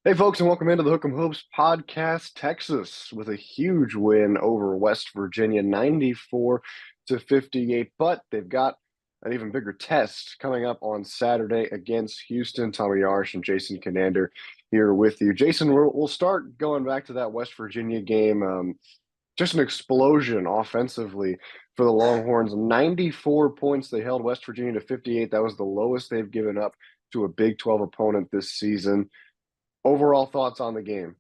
Hey, folks, and welcome into the Hook'em Hoops podcast. Texas with a huge win over West Virginia, 94 to 58. But they've got an even bigger test coming up on Saturday against Houston. Tommy Yarrish and Jason Kinander here with you. Jason, we'll start going back to that West Virginia game. Just an explosion offensively for the Longhorns. 94 points. They held West Virginia to 58. That was the lowest they've given up to a Big 12 opponent this season. Overall thoughts on the game?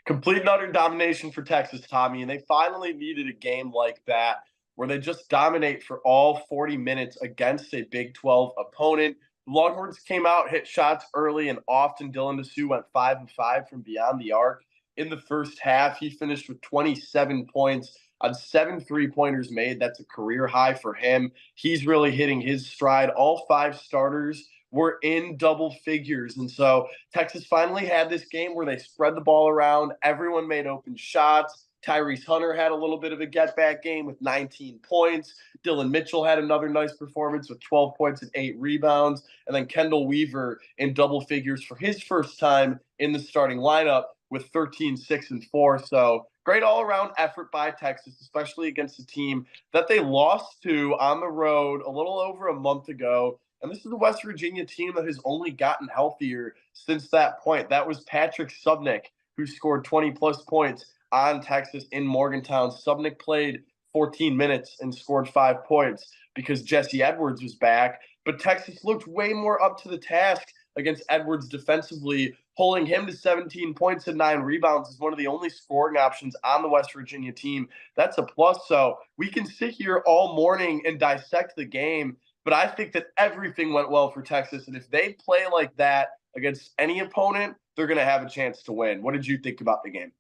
Complete and utter domination for Texas, Tommy, and they finally needed a game like that where they just dominate for all 40 minutes against a Big 12 opponent. The Longhorns came out, hit shots early and often. Dylan Disu went 5 of 5 from beyond the arc. In the first half, he finished with 27 points on 7 3-pointers made. That's a career high for him. He's really hitting his stride. All 5 starters were in double figures. And so Texas finally had this game where they spread the ball around. Everyone made open shots. Tyrese Hunter had a little bit of a get-back game with 19 points. Dylan Mitchell had another nice performance with 12 points and 8 rebounds. And then Kendall Weaver in double figures for his first time in the starting lineup with 13, 6, and 4. So great all-around effort by Texas, especially against a team that they lost to on the road a little over a month ago. And this is a West Virginia team that has only gotten healthier since that point. That was Patrick Subnik, who scored 20-plus points on Texas in Morgantown. Subnik played 14 minutes and scored 5 points because Jesse Edwards was back. But Texas looked way more up to the task against Edwards defensively, holding him to 17 points and 9 rebounds is one of the only scoring options on the West Virginia team. That's a plus. So we can sit here all morning and dissect the game, but I think that everything went well for Texas. And if they play like that against any opponent, they're going to have a chance to win. What did you think about the game?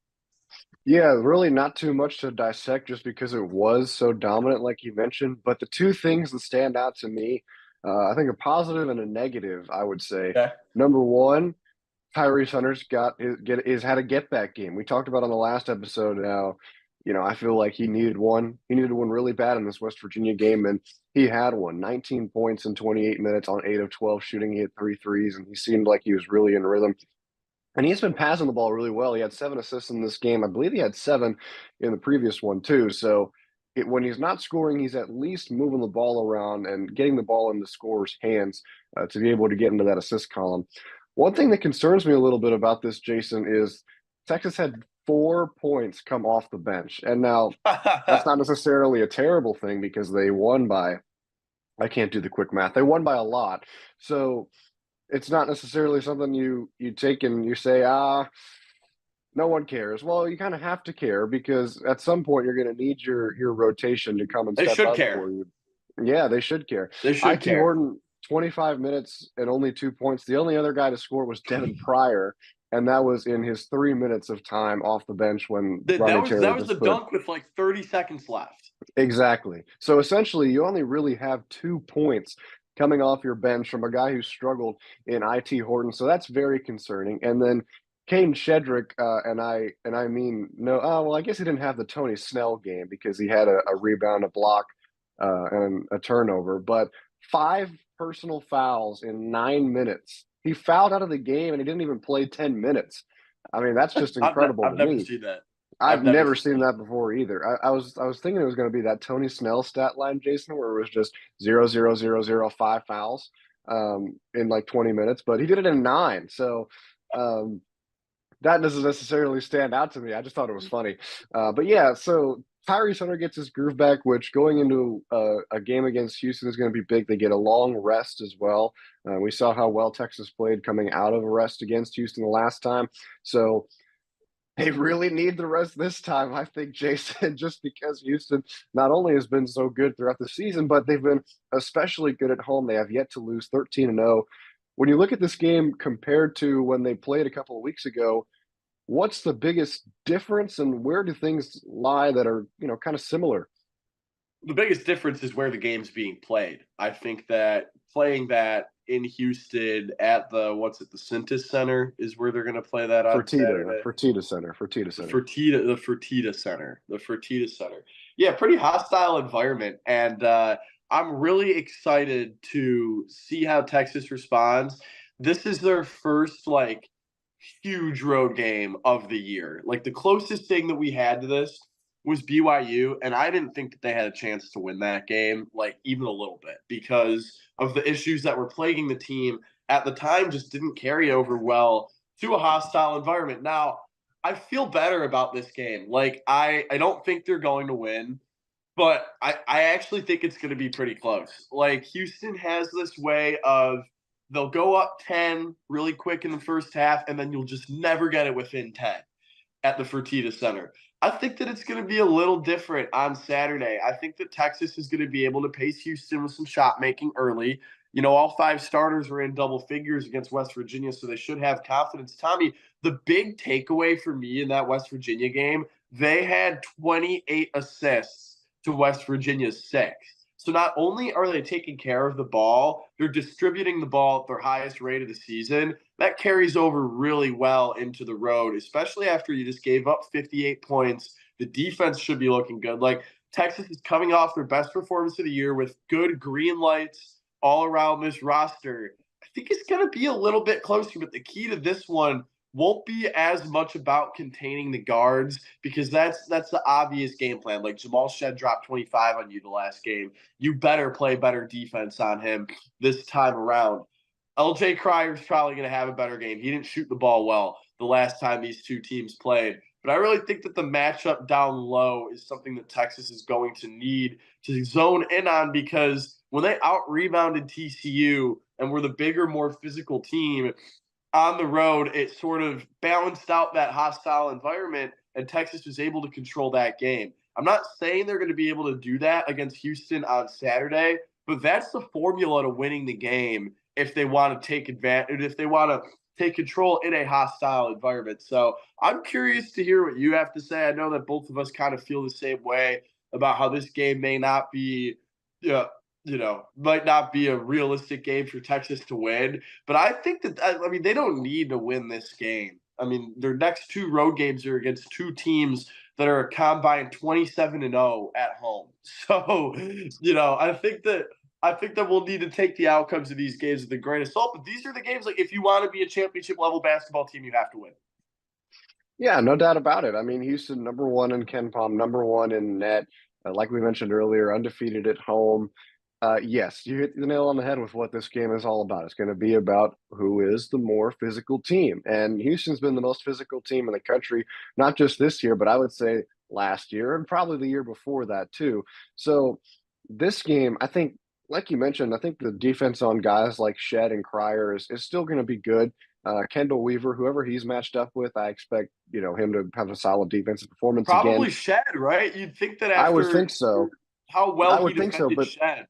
Yeah, really not too much to dissect just because it was so dominant, like you mentioned. But the two things that stand out to me, I think a positive and a negative, I would say. Okay. Number one, Tyrese Hunter's had a get back game. We talked about on the last episode how, I feel like he needed one. He needed one really bad in this West Virginia game, and he had one. 19 points in 28 minutes on 8 of 12 shooting. He hit 3 threes, and he seemed like he was really in rhythm. And he's been passing the ball really well. He had 7 assists in this game. I believe he had 7 in the previous one too. So when he's not scoring, he's at least moving the ball around and getting the ball in the scorer's hands to be able to get into that assist column. One thing that concerns me a little bit about this, Jason, is Texas had 4 points come off the bench. And now that's not necessarily a terrible thing because they won by, I can't do the quick math, they won by a lot. So it's not necessarily something you take and you say, no one cares. Well, you kind of have to care because at some point you're going to need your rotation to come and They step should up care. for you. Yeah, they should care. They should IT care. Horton, 25 minutes and only 2 points. The only other guy to score was Devin Pryor, and that was in his 3 minutes of time off the bench when That, Ronnie that was Taylor that was the just put. dunk with like 30 seconds left. Exactly. So essentially, you only really have 2 points coming off your bench from a guy who struggled in IT Horton. So that's very concerning. And then Caden Shedrick, and I mean no, well, I guess he didn't have the Tony Snell game because he had a rebound, a block, and a turnover. But 5 personal fouls in 9 minutes. He fouled out of the game, and he didn't even play 10 minutes. I mean, that's just incredible I've to never me. seen that. I've I've never never seen seen that. that before either. I was thinking it was going to be that Tony Snell stat line, Jason, where it was just 0, 0, 0, 0, 5 fouls in like 20 minutes, but he did it in 9. So um, that doesn't necessarily stand out to me. I just thought it was funny. But yeah, so Tyrese Hunter gets his groove back, which going into a game against Houston is going to be big. They get a long rest as well. We saw how well Texas played coming out of a rest against Houston the last time. So they really need the rest this time, I think, Jason, just because Houston not only has been so good throughout the season, but they've been especially good at home. They have yet to lose 13-0. When you look at this game compared to when they played a couple of weeks ago, what's the biggest difference and where do things lie that are, kind of similar? The biggest difference is where the game's being played. I think that playing that in Houston at the Cintas Center is where they're going to play that on Saturday. Fertitta Center, Fertitta The Center. Fertitta Center. Yeah, pretty hostile environment, and I'm really excited to see how Texas responds. This is their first huge road game of the year. Like the closest thing that we had to this was BYU, and I didn't think that they had a chance to win that game, like even a little bit, because of the issues that were plaguing the team at the time. Just didn't carry over well to a hostile environment. Now, I feel better about this game. Like I don't think they're going to win, but I actually think it's going to be pretty close. Like Houston has this way of they'll go up 10 really quick in the first half, and then you'll just never get it within 10 at the Fertitta Center. I think that it's going to be a little different on Saturday. I think that Texas is going to be able to pace Houston with some shot making early. You know, all five starters were in double figures against West Virginia, so they should have confidence. Tommy, the big takeaway for me in that West Virginia game, they had 28 assists to West Virginia's 6. So not only are they taking care of the ball, they're distributing the ball at their highest rate of the season. That carries over really well into the road, especially after you just gave up 58 points. The defense should be looking good. Like Texas is coming off their best performance of the year with good green lights all around this roster. I think it's going to be a little bit closer, but the key to this one won't be as much about containing the guards because that's the obvious game plan. Like Jamal Shed dropped 25 on you the last game. You better play better defense on him this time around. LJ Cryer's probably going to have a better game. He didn't shoot the ball well the last time these two teams played. But I really think that the matchup down low is something that Texas is going to need to zone in on because when they out rebounded TCU and were the bigger, more physical team, on the road, it sort of balanced out that hostile environment, and Texas was able to control that game. I'm not saying they're going to be able to do that against Houston on Saturday, but that's the formula to winning the game if they want to take advantage, if they want to take control in a hostile environment. So I'm curious to hear what you have to say. I know that both of us kind of feel the same way about how this game may not be, might not be a realistic game for Texas to win. But I think that, I mean, they don't need to win this game. I mean, their next two road games are against two teams that are a combined 27-0 at home. So, I think that we'll need to take the outcomes of these games with a grain of salt. But these are the games like if you want to be a championship level basketball team, you have to win. Yeah, no doubt about it. I mean, Houston number one in Ken Palm, number one in net. Like we mentioned earlier, undefeated at home. Yes, you hit the nail on the head with what this game is all about. It's going to be about who is the more physical team. And Houston's been the most physical team in the country, not just this year, but I would say last year and probably the year before that too. So this game, I think, like you mentioned, I think the defense on guys like Shed and Crier is still going to be good. Kendall Weaver, whoever he's matched up with, I expect him to have a solid defensive performance again. Probably Shed, right? You'd think that I would after think so. how I well he would think so, defended but Shed.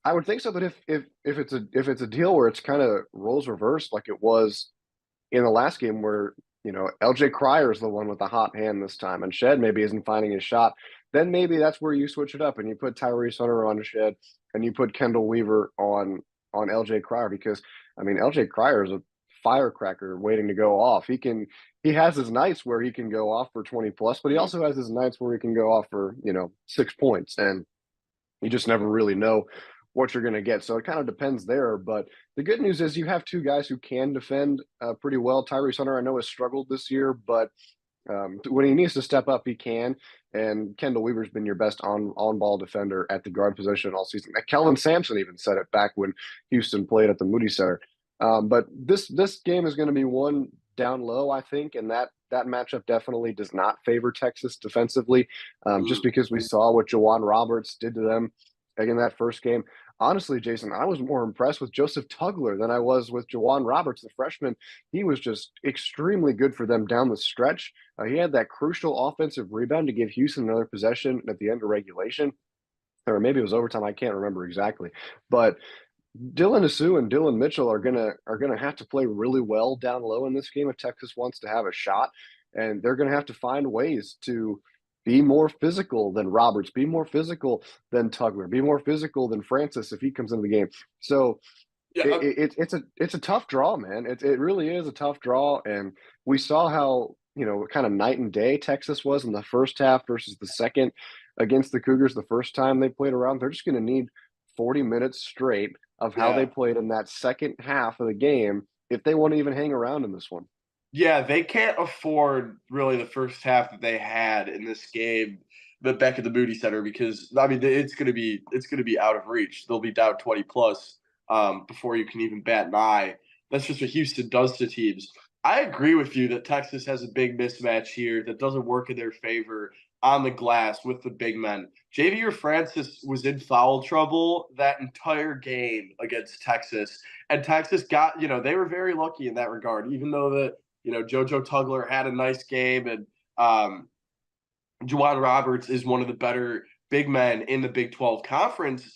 I would think so. But if it's a deal where it's kind of roles reversed like it was in the last game, where LJ Crier is the one with the hot hand this time, and Shed maybe isn't finding his shot, then maybe that's where you switch it up and you put Tyrese Hunter on Shed and you put Kendall Weaver on LJ Crier because I mean LJ Crier is a firecracker waiting to go off. He has his nights where he can go off for 20 plus, but he also has his nights where he can go off for 6 points, and you just never really know what you're going to get. So it kind of depends there. But the good news is you have two guys who can defend pretty well. Tyrese Hunter, I know, has struggled this year, but when he needs to step up, he can. And Kendall Weaver's been your best on ball defender at the guard position all season. Kellen Sampson even said it back when Houston played at the Moody Center. But this game is going to be one down low, I think, and that matchup definitely does not favor Texas defensively, just because we saw what Jawan Roberts did to them in that first game. Honestly, Jason, I was more impressed with Joseph Tugler than I was with Jawan Roberts, the freshman. He was just extremely good for them down the stretch. He had that crucial offensive rebound to give Houston another possession at the end of regulation, or maybe it was overtime. I can't remember exactly, but Dylan Asu and Dylan Mitchell are gonna have to play really well down low in this game if Texas wants to have a shot, and they're gonna have to find ways to be more physical than Roberts, be more physical than Tugler, be more physical than Francis if he comes into the game. So Yeah, it's a tough draw, man. It really is a tough draw, and we saw how kind of night and day Texas was in the first half versus the second against the Cougars the first time they played around. They're just going to need 40 minutes straight of how they yeah. played in that second half of the game if they want to even hang around in this one. Yeah, they can't afford really the first half that they had in this game, the back at the Moody Center, because I mean it's gonna be out of reach. They'll be down 20 plus before you can even bat an eye. That's just what Houston does to teams. I agree with you that Texas has a big mismatch here that doesn't work in their favor on the glass with the big men. Javier Francis was in foul trouble that entire game against Texas, and Texas got, they were very lucky in that regard, even though JoJo Tugler had a nice game, and Juwan Roberts is one of the better big men in the Big 12 conference.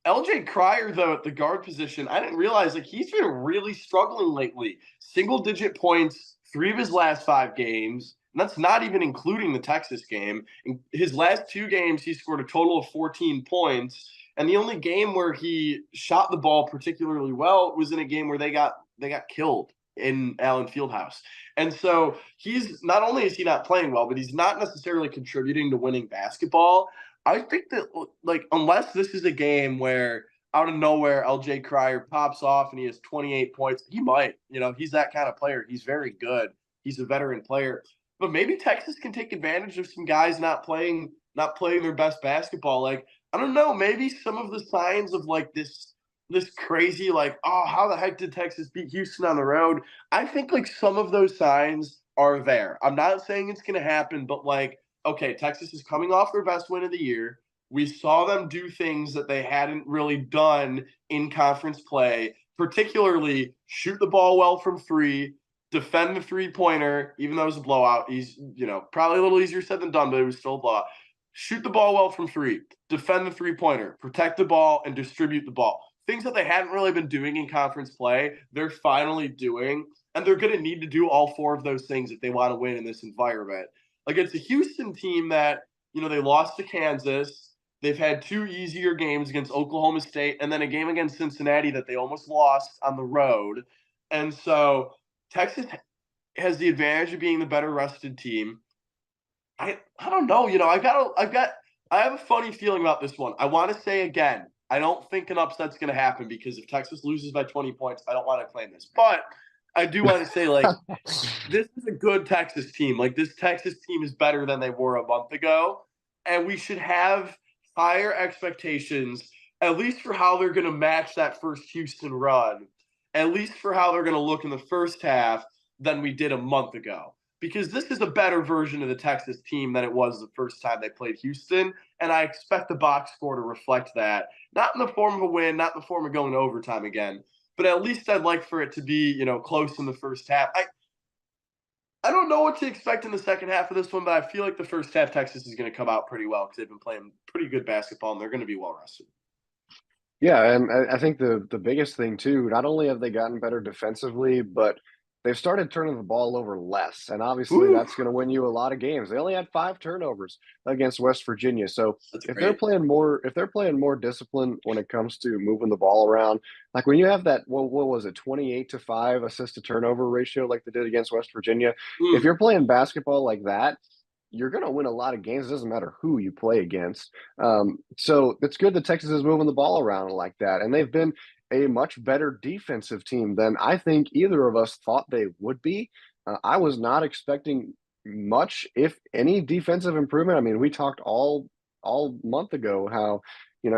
LJ Cryer, though, at the guard position, I didn't realize he's been really struggling lately. Single digit points, 3 of his last 5 games. And that's not even including the Texas game. In his last 2 games, he scored a total of 14 points. And the only game where he shot the ball particularly well was in a game where they got killed in Allen Fieldhouse. And so he's not only is he not playing well, but he's not necessarily contributing to winning basketball. I think that unless this is a game where out of nowhere LJ Cryer pops off and he has 28 points, he might. He's that kind of player. He's very good. He's a veteran player. But maybe Texas can take advantage of some guys not playing their best basketball. I don't know, maybe some of the signs of this crazy oh, how the heck did Texas beat Houston on the road? I think some of those signs are there. I'm not saying it's going to happen, but okay, Texas is coming off their best win of the year. We saw them do things that they hadn't really done in conference play, particularly shoot the ball well from three, defend the three-pointer, even though it was a blowout. He's, probably a little easier said than done, but it was still a blowout. Shoot the ball well from three, defend the three-pointer, protect the ball, and distribute the ball. Things that they hadn't really been doing in conference play, they're finally doing, and they're going to need to do all 4 of those things if they want to win in this environment. It's a Houston team that, they lost to Kansas. They've had 2 easier games against Oklahoma State and then a game against Cincinnati that they almost lost on the road. And so Texas has the advantage of being the better rested team. I don't know. I have a funny feeling about this one. I want to say again, I don't think an upset's going to happen because if Texas loses by 20 points, I don't want to claim this. But I do want to say this is a good Texas team. This Texas team is better than they were a month ago, and we should have higher expectations, at least for how they're going to match that first Houston run, at least for how they're going to look in the first half than we did a month ago. Because this is a better version of the Texas team than it was the first time they played Houston, and I expect the box score to reflect that. Not in the form of a win, not in the form of going to overtime again, but at least I'd like for it to be, close in the first half. I don't know what to expect in the second half of this one, but I feel like the first half Texas is going to come out pretty well because they've been playing pretty good basketball and they're going to be well rested. Yeah, and I think the biggest thing too, not only have they gotten better defensively, but they've started turning the ball over less. And obviously Ooh, that's going to win you a lot of games. They only had 5 turnovers against West Virginia. So that's if great. they're playing more discipline when it comes to moving the ball around, like when you have that what was it, 28-5 assist to turnover ratio like they did against West Virginia, if Mm. you're playing basketball like that, you're going to win a lot of games. It doesn't matter who you play against. So it's good that Texas is moving the ball around like that. And they've been a much better defensive team than I think either of us thought they would be. I was not expecting much, if any, defensive improvement. I mean, we talked all month ago how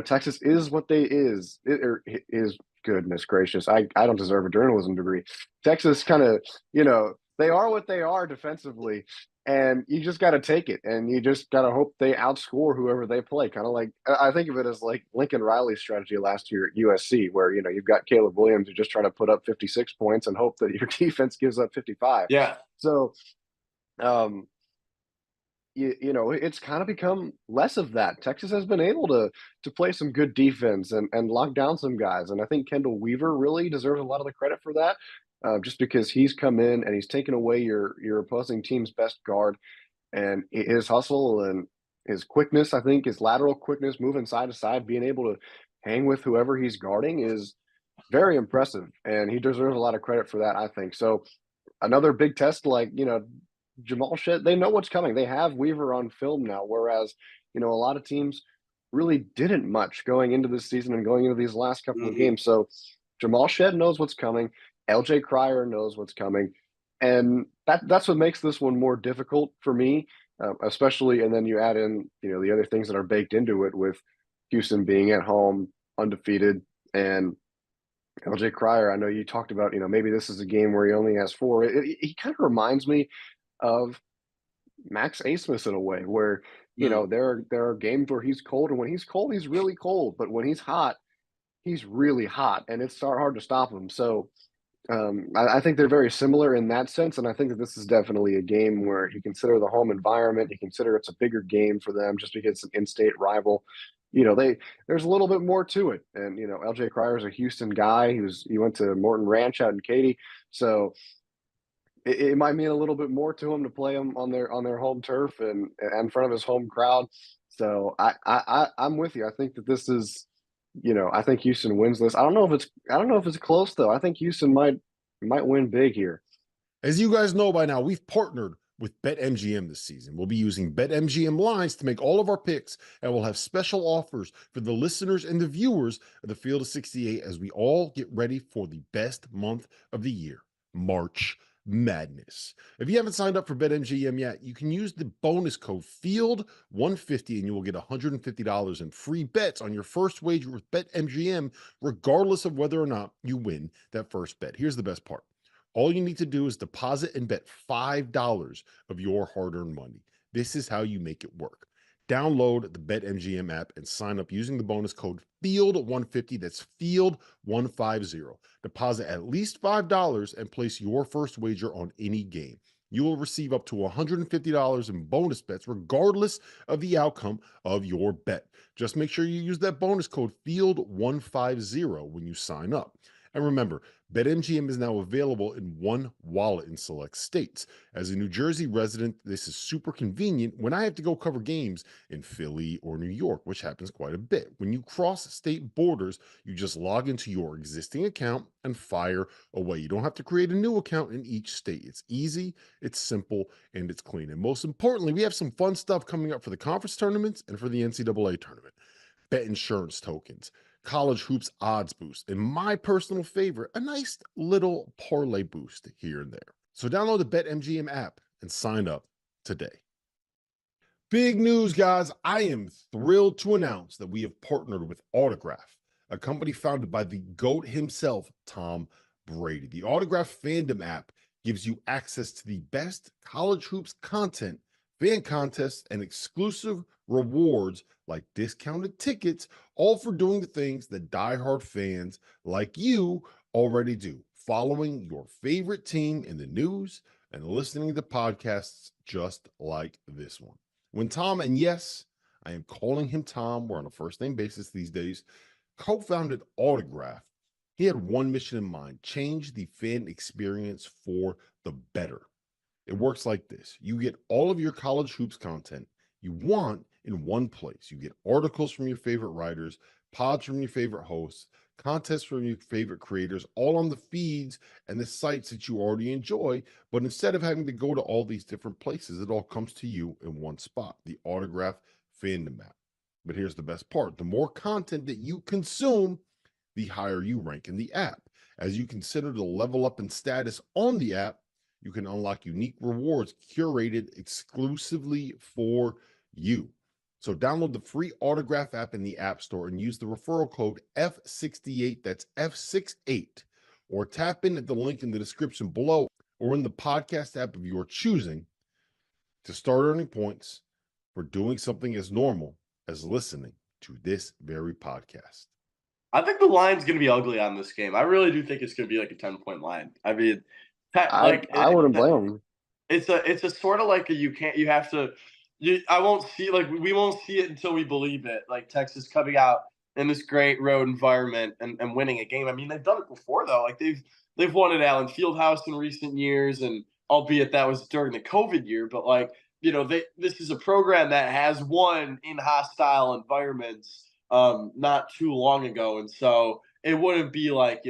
Texas is what they is. Goodness gracious, I don't deserve a journalism degree. Texas kind of they are what they are defensively, and you just got to take it, and you just got to hope they outscore whoever they play. Kind of like I think of it as like Lincoln Riley's strategy last year at USC, where you've got Caleb Williams who just trying to put up 56 points and hope that your defense gives up 55. Yeah. So, um, it's kind of become less of that. Texas has been able to play some good defense and lock down some guys, and I think Kendall Weaver really deserves a lot of the credit for that, just because he's come in and he's taken away your opposing team's best guard, and his hustle and his quickness, I think his lateral quickness, moving side to side, being able to hang with whoever he's guarding is very impressive, and he deserves a lot of credit for that, I think. So another big test, Jamal Shed, they know what's coming. They have Weaver on film now, whereas a lot of teams really didn't much going into this season and going into these last couple of Mm-hmm. games. So Jamal Shed knows what's coming. LJ Cryer knows what's coming. And that's what makes this one more difficult for me, especially. And then you add in, the other things that are baked into it with Houston being at home, undefeated, and LJ Cryer. I know you talked about, maybe this is a game where he only has four. He kind of reminds me of Max Asmus in a way, where Mm. there are games where he's cold, and when he's cold, he's really cold. But when he's really hot, and it's hard to stop him. So I think they're very similar in that sense, and I think that this is definitely a game where you consider the home environment, you consider it's a bigger game for them just because it's an in-state rival. There's a little bit more to it, and LJ Cryer is a Houston guy. He went to Morton Ranch out in Katy, so it might mean a little bit more to him to play him on their home turf and in front of his home crowd. So I'm with you. I think that this is, I think Houston wins this. I don't know if it's close though. I think Houston might win big here. As you guys know by now, we've partnered with BetMGM this season. We'll be using BetMGM lines to make all of our picks, and we'll have special offers for the listeners and the viewers of the Field of 68 as we all get ready for the best month of the year, March Madness. If you haven't signed up for BetMGM yet, you can use the bonus code FIELD150 and you will get $150 in free bets on your first wager with BetMGM, regardless of whether or not you win that first bet. Here's the best part. All you need to do is deposit and bet $5 of your hard-earned money. This is how you make it work. Download the BetMGM app and sign up using the bonus code FIELD150. That's FIELD150. Deposit at least $5 and place your first wager on any game. You will receive up to $150 in bonus bets, regardless of the outcome of your bet. Just make sure you use that bonus code FIELD150 when you sign up. And remember, BetMGM is now available in one wallet in select states. As a New Jersey resident, this is super convenient when I have to go cover games in Philly or New York, which happens quite a bit. When you cross state borders, you just log into your existing account and fire away. You don't have to create a new account in each state. It's easy, it's simple, and it's clean. And most importantly, we have some fun stuff coming up for the conference tournaments and for the NCAA tournament. Bet insurance tokens, college hoops odds boost, and my personal favorite, a nice little parlay boost here and there. So download the BetMGM app and sign up today. Big news, guys. I am thrilled to announce that we have partnered with Autograph, a company founded by the GOAT himself, Tom Brady. The Autograph fandom app gives you access to the best college hoops content, fan contests, and exclusive rewards like discounted tickets, all for doing the things that diehard fans like you already do, following your favorite team in the news and listening to podcasts just like this one. When Tom, and yes, I am calling him Tom, we're on a first name basis these days, co-founded Autograph, he had one mission in mind: change the fan experience for the better. It works like this. You get all of your college hoops content you want in one place. You get articles from your favorite writers, pods from your favorite hosts, contests from your favorite creators, all on the feeds and the sites that you already enjoy. But instead of having to go to all these different places, it all comes to you in one spot, the Autograph fandom app. But here's the best part. The more content that you consume, the higher you rank in the app. As you consider the level up in status on the app, you can unlock unique rewards curated exclusively for you. So download the free Autograph app in the App Store and use the referral code F68, that's F68, or tap in at the link in the description below or in the podcast app of your choosing to start earning points for doing something as normal as listening to this very podcast. I think the line's going to be ugly on this game. I really do think it's going to be like a 10-point line. I mean, I wouldn't blame him. it's a sort of like a you have to I won't see, like, we won't see it until we believe it. Like Texas coming out in this great road environment and winning a game. I mean, they've done it before though. Like they've won at Allen Fieldhouse in recent years, and albeit that was during the COVID year, but like, this is a program that has won in hostile environments not too long ago. And so it wouldn't be like,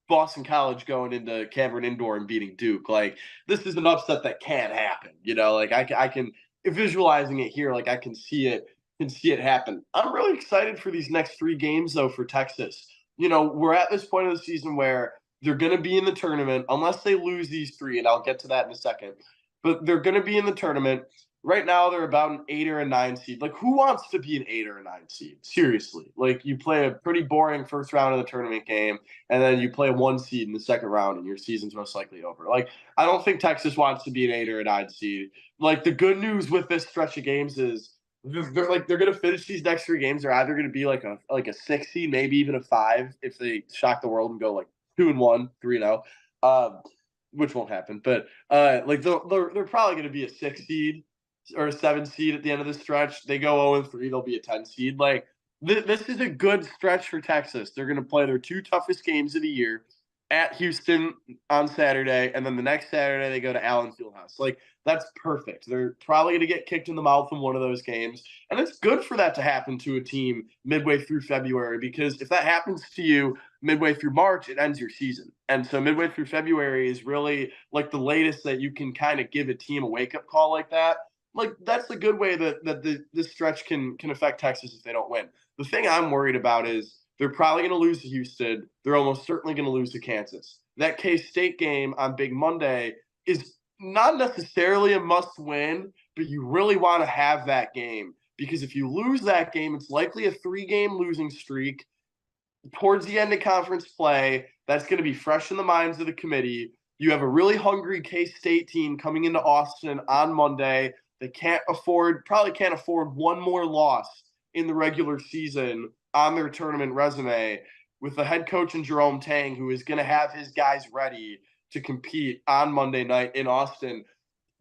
Boston College going into Cavern Indoor and beating Duke. Like, this is an upset that can happen. Like I can visualizing it here. Like I can see it happen. I'm really excited for these next three games though for Texas. We're at this point of the season where They're going to be in the tournament unless they lose these three, and I'll get to that in a second. But they're going to be in the tournament. Right now, they're about an 8 or a 9 seed. Like, who wants to be an 8 or a 9 seed? Seriously. Like, you play a pretty boring first round of the tournament game, and then you play a 1 seed in the second round, and your season's most likely over. Like, I don't think Texas wants to be an 8 or a 9 seed. Like, the good news with this stretch of games is they're going to finish these next 3 games. They're either going to be like a 6 seed, maybe even a 5 if they shock the world and go like 2-1, 3-0, which won't happen. But like they're probably going to be a 6 seed or a 7 seed at the end of the stretch. They go 0-3, they'll be a 10 seed. Like this is a good stretch for Texas. They're going to play their 2 toughest games of the year at Houston on Saturday, and then the next Saturday they go to Allen Fieldhouse. Like that's perfect. They're probably going to get kicked in the mouth in one of those games, and it's good for that to happen to a team midway through February, because if that happens to you midway through March, it ends your season. And so midway through February is really like the latest that you can kind of give a team a wake-up call like that. Like that's a good way that this stretch can affect Texas if they don't win. The thing I'm worried about is they're probably going to lose to Houston. They're almost certainly going to lose to Kansas. That K-State game on Big Monday is not necessarily a must-win, but you really want to have that game, because if you lose that game, it's likely a 3-game losing streak towards the end of conference play. That's going to be fresh in the minds of the committee. You have a really hungry K-State team coming into Austin on Monday. They probably can't afford one more loss in the regular season on their tournament resume, with the head coach in Jerome Tang, who is going to have his guys ready to compete on Monday night in Austin.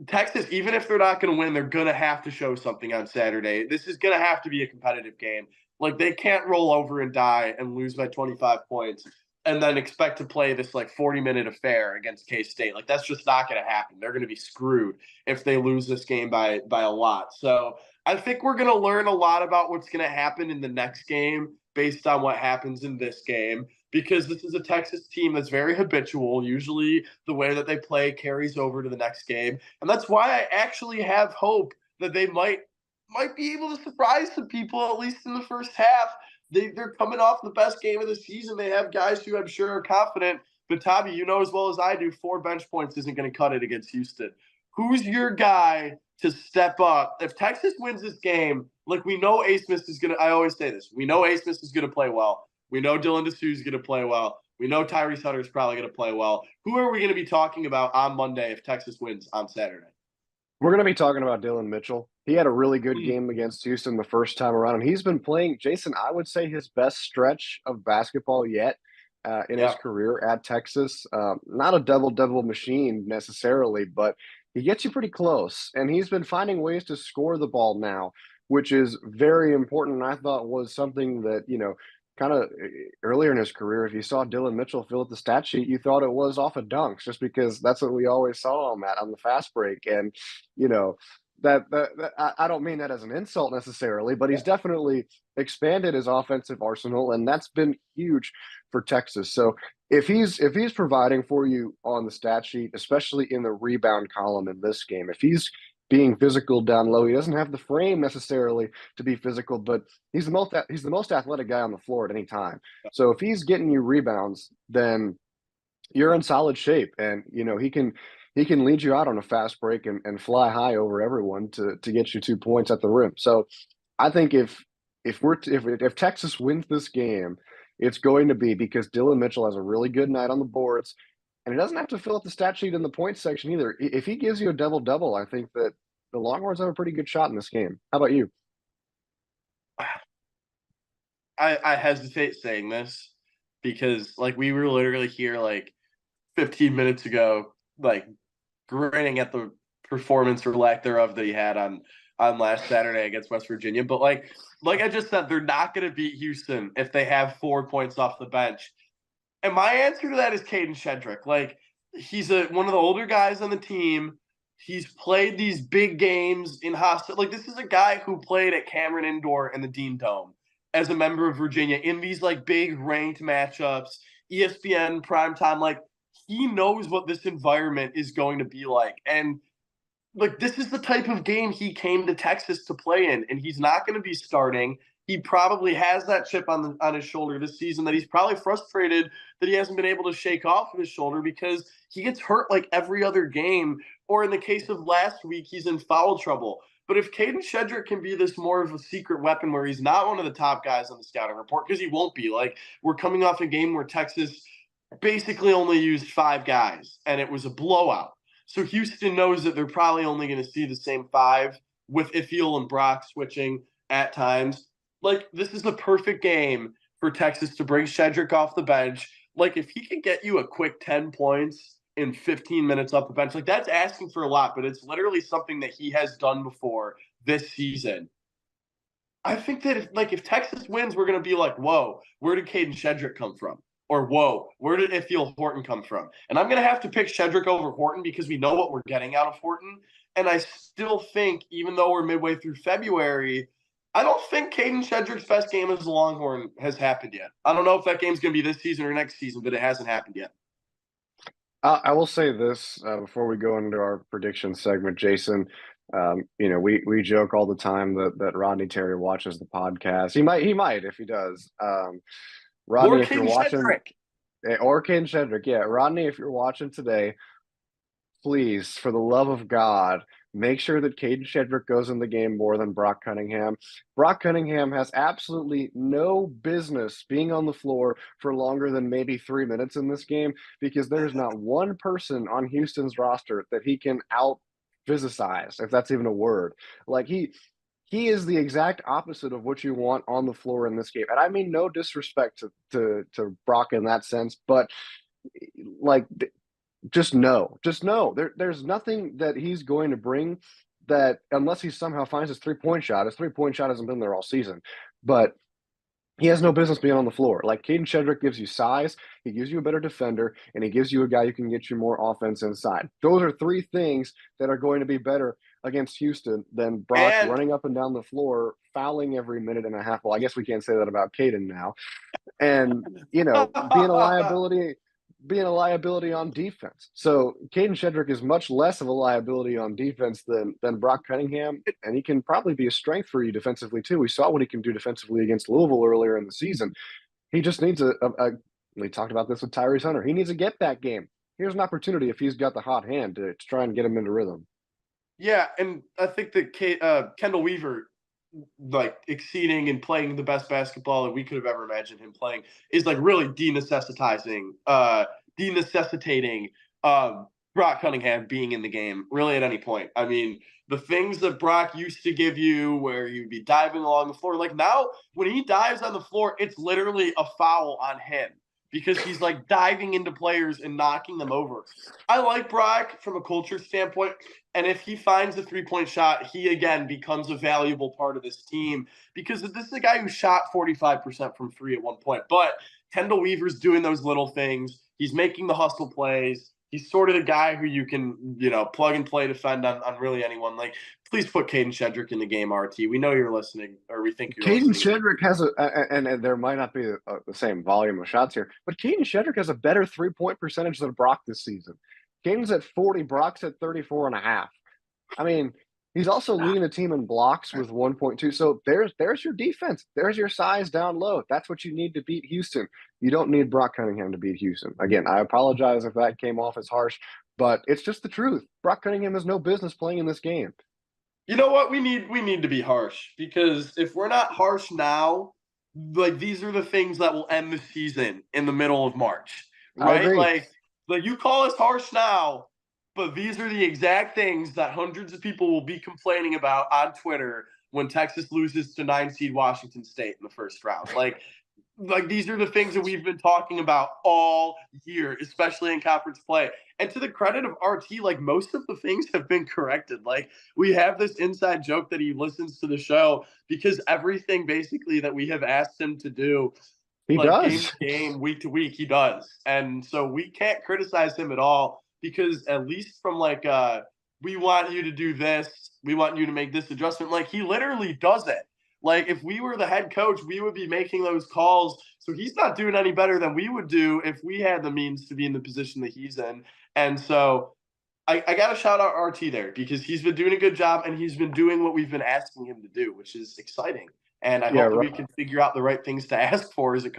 Texas, even if they're not going to win, they're going to have to show something on Saturday. This is going to have to be a competitive game. Like they can't roll over and die and lose by 25 points and then expect to play this like 40-minute affair against K-State. Like that's just not going to happen. They're going to be screwed if they lose this game by a lot. So I think we're going to learn a lot about what's going to happen in the next game based on what happens in this game, because this is a Texas team that's very habitual. Usually the way that they play carries over to the next game. And that's why I actually have hope that they might be able to surprise some people, at least in the first half. They're coming off the best game of the season. They have guys who I'm sure are confident. But, Tommy, you know as well as I do, 4 bench points isn't going to cut it against Houston. Who's your guy to step up? If Texas wins this game, like we know A-Smith is going to – I always say this. We know A-Smith is going to play well. We know Dylan Dessous is going to play well. We know Tyrese Hunter is probably going to play well. Who are we going to be talking about on Monday if Texas wins on Saturday? We're going to be talking about Dylan Mitchell. He had a really good game against Houston the first time around, and he's been playing, Jason, I would say his best stretch of basketball yet in his career at Texas. Not a double-double machine necessarily, but he gets you pretty close, and he's been finding ways to score the ball now, which is very important, and I thought was something that, kind of earlier in his career, if you saw Dylan Mitchell fill up the stat sheet, you thought it was off of dunks, just because that's what we always saw him at on the fast break. And, that I don't mean that as an insult necessarily, but he's definitely expanded his offensive arsenal, and that's been huge for Texas. So if he's providing for you on the stat sheet, especially in the rebound column in this game, if he's being physical down low, he doesn't have the frame necessarily to be physical, but he's the most athletic guy on the floor at any time. So if he's getting you rebounds, then you're in solid shape, and he can lead you out on a fast break and fly high over everyone to get you 2 points at the rim. So I think if Texas wins this game, it's going to be because Dylan Mitchell has a really good night on the boards, and he doesn't have to fill up the stat sheet in the points section either. If he gives you a double-double, I think that the Longhorns have a pretty good shot in this game. How about you? I hesitate saying this because, like, we were literally here, like, 15 minutes ago, like, grinning at the performance or lack thereof that he had on last Saturday against West Virginia. But, like I just said, they're not going to beat Houston if they have 4 points off the bench. And my answer to that is Caden Shedrick. Like, he's one of the older guys on the team. He's played these big games in hostile. Like, this is a guy who played at Cameron Indoor and the Dean Dome as a member of Virginia in these, like, big ranked matchups, ESPN primetime. Like, he knows what this environment is going to be like. And, like, this is the type of game he came to Texas to play in. And he's not going to be starting. he probably has that chip on his shoulder this season that he's probably frustrated that he hasn't been able to shake off of his shoulder because he gets hurt like every other game. Or in the case of last week, he's in foul trouble. But if Caden Shedrick can be this more of a secret weapon where he's not one of the top guys on the scouting report, because he won't be. Like, we're coming off a game where Texas basically only used 5 guys, and it was a blowout. So Houston knows that they're probably only going to see the same 5 with Ithiel and Brock switching at times. Like, this is the perfect game for Texas to bring Shedrick off the bench. Like, if he can get you a quick 10 points in 15 minutes off the bench, like, that's asking for a lot, but it's literally something that he has done before this season. I think that if Texas wins, we're going to be like, whoa, where did Caden Shedrick come from? Or, whoa, where did Ithiel Horton come from? And I'm going to have to pick Shedrick over Horton because we know what we're getting out of Horton. And I still think, even though we're midway through February, I don't think Caden Shedrick's best game as a Longhorn has happened yet. I don't know if that game's going to be this season or next season, but it hasn't happened yet. I will say this before we go into our prediction segment, Jason. We joke all the time that Rodney Terry watches the podcast. He might if he does. Rodney, if you're watching, or Caden Shedrick, yeah, Rodney, if you're watching today, please, for the love of God, make sure that Caden Shedrick goes in the game more than Brock Cunningham. Brock Cunningham has absolutely no business being on the floor for longer than maybe 3 minutes in this game because there's not one person on Houston's roster that he can out-physicize, if that's even a word. Like, he is the exact opposite of what you want on the floor in this game. And I mean no disrespect to Brock in that sense, but like – just know. There's nothing that he's going to bring that, unless he somehow finds his 3-point shot. His 3-point shot hasn't been there all season, but he has no business being on the floor. Like, Caden Shedrick gives you size, he gives you a better defender, and he gives you a guy who can get you more offense inside. Those are 3 things that are going to be better against Houston than Brock running up and down the floor, fouling every minute and a half. Well, I guess we can't say that about Caden now. And, being a liability on defense. So Caden Shedrick is much less of a liability on defense than Brock Cunningham, and he can probably be a strength for you defensively too. We saw what he can do defensively against Louisville earlier in the season. He just needs we talked about this with Tyrese Hunter. He needs a get-back game. Here's an opportunity if he's got the hot hand to try and get him into rhythm. Yeah, and I think that Kendall Weaver, like, exceeding and playing the best basketball that we could have ever imagined him playing, is like really denecessitating Brock Cunningham being in the game really at any point. I mean, the things that Brock used to give you where you'd be diving along the floor, like, now when he dives on the floor, it's literally a foul on him because he's like diving into players and knocking them over. I like Brock from a culture standpoint. And if he finds the 3-point shot, he again becomes a valuable part of this team because this is a guy who shot 45% from 3 at one point. But Kendall Weaver's doing those little things. He's making the hustle plays. He's sort of the guy who you can, plug and play defend on really anyone. Like, please put Caden Shedrick in the game, RT. We know you're listening, or we think you're listening. Caden Shedrick has and there might not be the same volume of shots here, but Caden Shedrick has a better 3-point percentage than Brock this season. Caden's at 40, Brock's at 34.5. I mean, he's also leading the team in blocks with 1.2. So there's your defense. There's your size down low. That's what you need to beat Houston. You don't need Brock Cunningham to beat Houston. Again, I apologize if that came off as harsh, but it's just the truth. Brock Cunningham has no business playing in this game. You know what? We need to be harsh, because if we're not harsh now, like, these are the things that will end the season in the middle of March, right? Like, you call us harsh now, but these are the exact things that hundreds of people will be complaining about on Twitter when Texas loses to 9-seed Washington State in the first round. Like these are the things that we've been talking about all year, especially in conference play. And to the credit of RT, like, most of the things have been corrected. Like, we have this inside joke that he listens to the show because everything basically that we have asked him to do, he does. Game to game, week to week, he does. And so we can't criticize him at all, because at least from we want you to do this, we want you to make this adjustment, like, he literally does it. Like, if we were the head coach, we would be making those calls. So he's not doing any better than we would do if we had the means to be in the position that he's in. And so I got to shout out RT there, because he's been doing a good job and he's been doing what we've been asking him to do, which is exciting. And I Yeah, hope that we can figure out the right things to ask for as we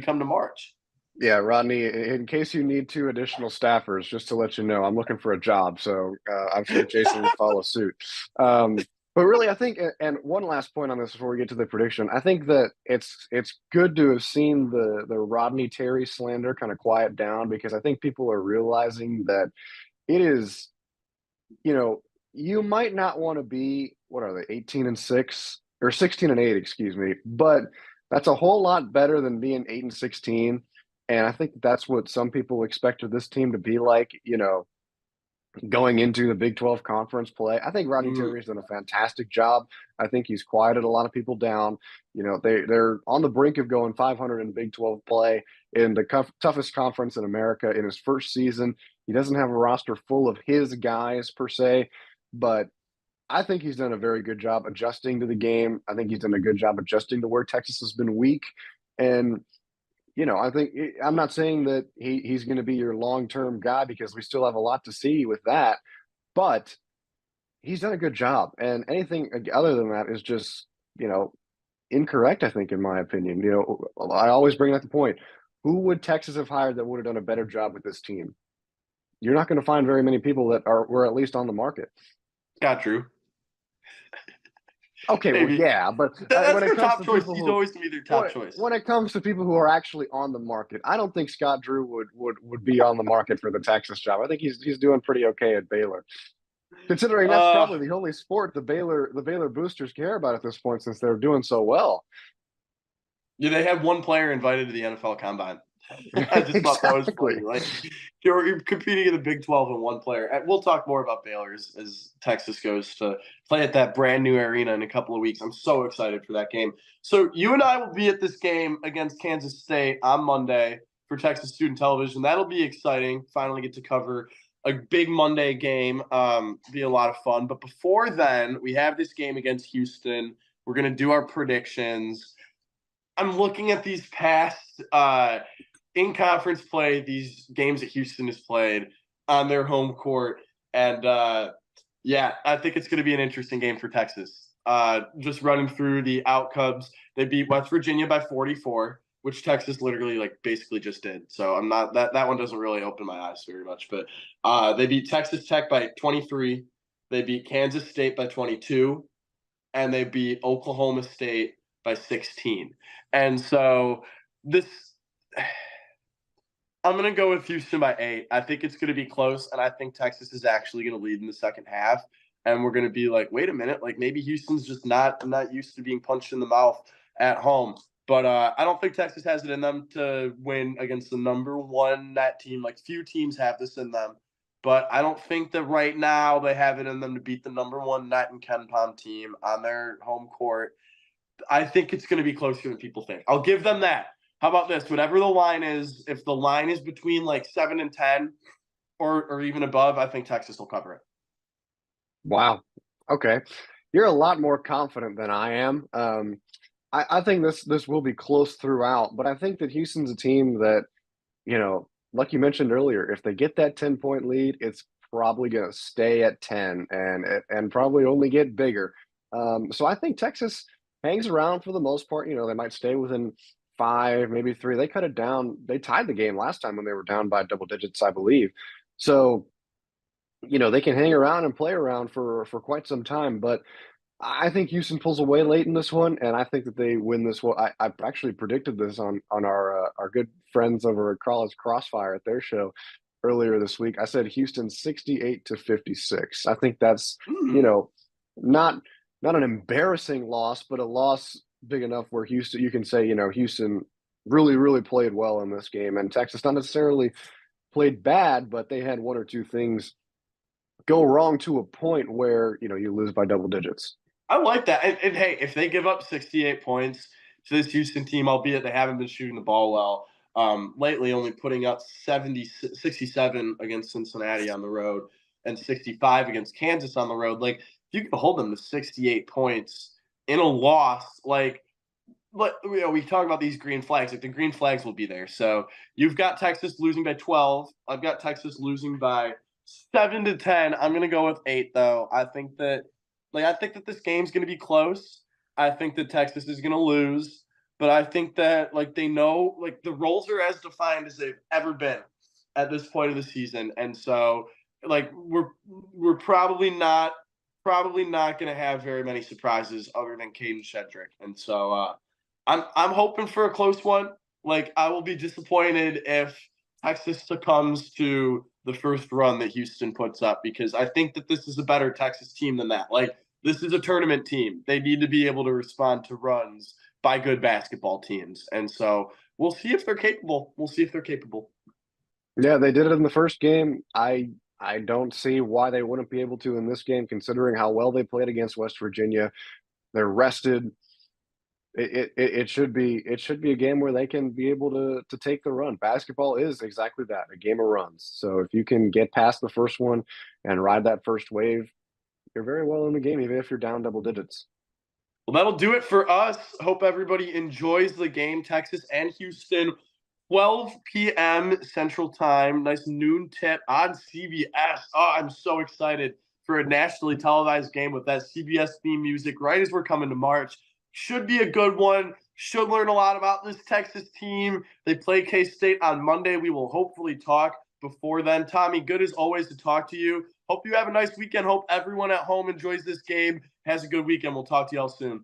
come to March. yeah, Rodney, in case you need 2 additional staffers, just to let you know, I'm looking for a job. So I'm sure Jason will follow suit. But really, I think, and one last point on this before we get to the prediction, I think that it's good to have seen the Rodney Terry slander kind of quiet down, because I think people are realizing that it is, you know, you might not want to be, what are they, 18-6 or 16-8, excuse me, but that's a whole lot better than being 8-16. And I think that's what some people expected this team to be like, going into the Big 12 conference play. I think Rodney Terry's done a fantastic job. I think he's quieted a lot of people down. They're on the brink of going 500 in Big 12 play in the toughest conference in America in his first season. He doesn't have a roster full of his guys per se, but I think he's done a very good job adjusting to the game. I think he's done a good job adjusting to where Texas has been weak. And I think I'm not saying that he's going to be your long-term guy, because we still have a lot to see with that, but he's done a good job. And anything other than that is just, incorrect, I think, in my opinion. I always bring up the point. Who would Texas have hired that would have done a better job with this team? You're not going to find very many people that were at least on the market. Got Drew. Okay, well, yeah, but that's when it their comes top to choice. people He's who, always going to be their top choice. when it comes to people who are actually on the market, I don't think Scott Drew would be on the market for the Texas job. I think he's doing pretty okay at Baylor, considering that's probably the only sport the Baylor boosters care about at this point, since they're doing so well. Yeah, they had one player invited to the NFL Combine. I just thought that was funny. Like you're competing in the Big 12 and one player. And we'll talk more about Baylor as Texas goes to play at that brand new arena in a couple of weeks. I'm so excited for that game. So you and I will be at this game against Kansas State on Monday for Texas Student Television. That'll be exciting. Finally get to cover a big Monday game. Be a lot of fun. But before then, we have this game against Houston. We're going to do our predictions. I'm looking at these past in conference play, these games that Houston has played on their home court. And yeah, I think it's going to be an interesting game for Texas. Just running through the outcomes, they beat West Virginia by 44, which Texas literally basically just did. So I'm not that one doesn't really open my eyes very much. But they beat Texas Tech by 23. They beat Kansas State by 22, and they beat Oklahoma State by 16. And so I'm going to go with Houston by 8. I think it's going to be close, and I think Texas is actually going to lead in the second half. And we're going to be like, wait a minute, maybe Houston's just not used to being punched in the mouth at home. But I don't think Texas has it in them to win against the number one net team. Few teams have this in them. But I don't think that right now they have it in them to beat the number one net and KenPom team on their home court. I think it's going to be closer than people think. I'll give them that. How about this? Whatever the line is, if the line is between 7 and 10 or even above, I think Texas will cover it. Wow. Okay. You're a lot more confident than I am. I think this will be close throughout, but I think that Houston's a team that, like you mentioned earlier, if they get that 10-point lead, it's probably going to stay at 10 and probably only get bigger. So I think Texas hangs around for the most part. They might stay within 5, maybe 3. They cut it down. They tied the game last time when they were down by double digits, I believe. So, they can hang around and play around for quite some time. But I think Houston pulls away late in this one, and I think that they win this one. I actually predicted this on our good friends over at College Crossfire at their show earlier this week. I said Houston 68-56. I think that's not an embarrassing loss, but a loss big enough where Houston, you can say, Houston really, really played well in this game, and Texas not necessarily played bad, but they had 1 or 2 things go wrong to a point where, you lose by double digits. I like that. And hey, if they give up 68 points to this Houston team, albeit they haven't been shooting the ball well, lately only putting up 67 against Cincinnati on the road and 65 against Kansas on the road. If you can hold them to 68 points in a loss, we talk about these green flags. The green flags will be there. So you've got Texas losing by 12. I've got Texas losing by 7 to 10. I'm going to go with 8, though. I think that this game's going to be close. I think that Texas is going to lose, but I think that like they know like the roles are as defined as they've ever been at this point of the season, and so like we're probably not going to have very many surprises other than Caden Shedrick, and so I'm hoping for a close one. Like I will be disappointed if Texas succumbs to the first run that Houston puts up because I think that this is a better Texas team than that. Like this is a tournament team. They need to be able to respond to runs by good basketball teams. And so we'll see if they're capable. We'll see if they're capable. Yeah, they did it in the first game. I don't see why they wouldn't be able to in this game, considering how well they played against West Virginia. They're rested. It should be a game where they can be able to take the run. Basketball is exactly that, a game of runs. So if you can get past the first one and ride that first wave, you're very well in the game, even if you're down double digits. Well, that'll do it for us. Hope everybody enjoys the game. Texas and Houston, 12 p.m. Central Time. Nice noon tip on CBS. Oh, I'm so excited for a nationally televised game with that CBS theme music right as we're coming to March. Should be a good one. Should learn a lot about this Texas team. They play K-State on Monday. We will hopefully talk before then. Tommy, good as always to talk to you. Hope you have a nice weekend. Hope everyone at home enjoys this game, has a good weekend. We'll talk to y'all soon.